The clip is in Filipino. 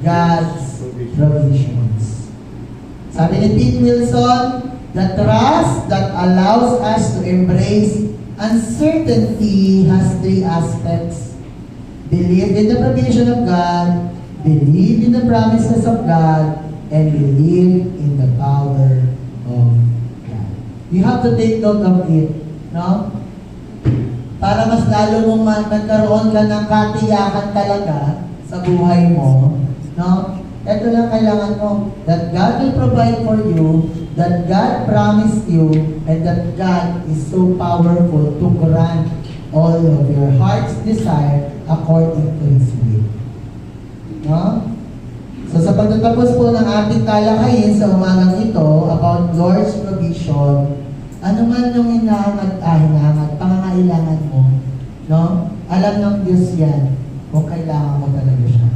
God's provisions. Sabi ni Pete Wilson, the trust that allows us to embrace uncertainty has three aspects. Believe in the provision of God, believe in the promises of God, and believe in the power of God. You have to take note of it, no? Para mas lalo mong magkaroon ka ng katiyakan talaga sa buhay mo, no? Ito lang kailangan mo, that God will provide for you, that God promised you, and that God is so powerful to grant all of your heart's desire according to His will. No? So sa pagtatapos po ng ating talakayin sa umagang ito about Lord's provision, ano man yung hinahangad, pangangailangan mo, no? Alam ng Diyos yan kung kailangan mo talaga siya.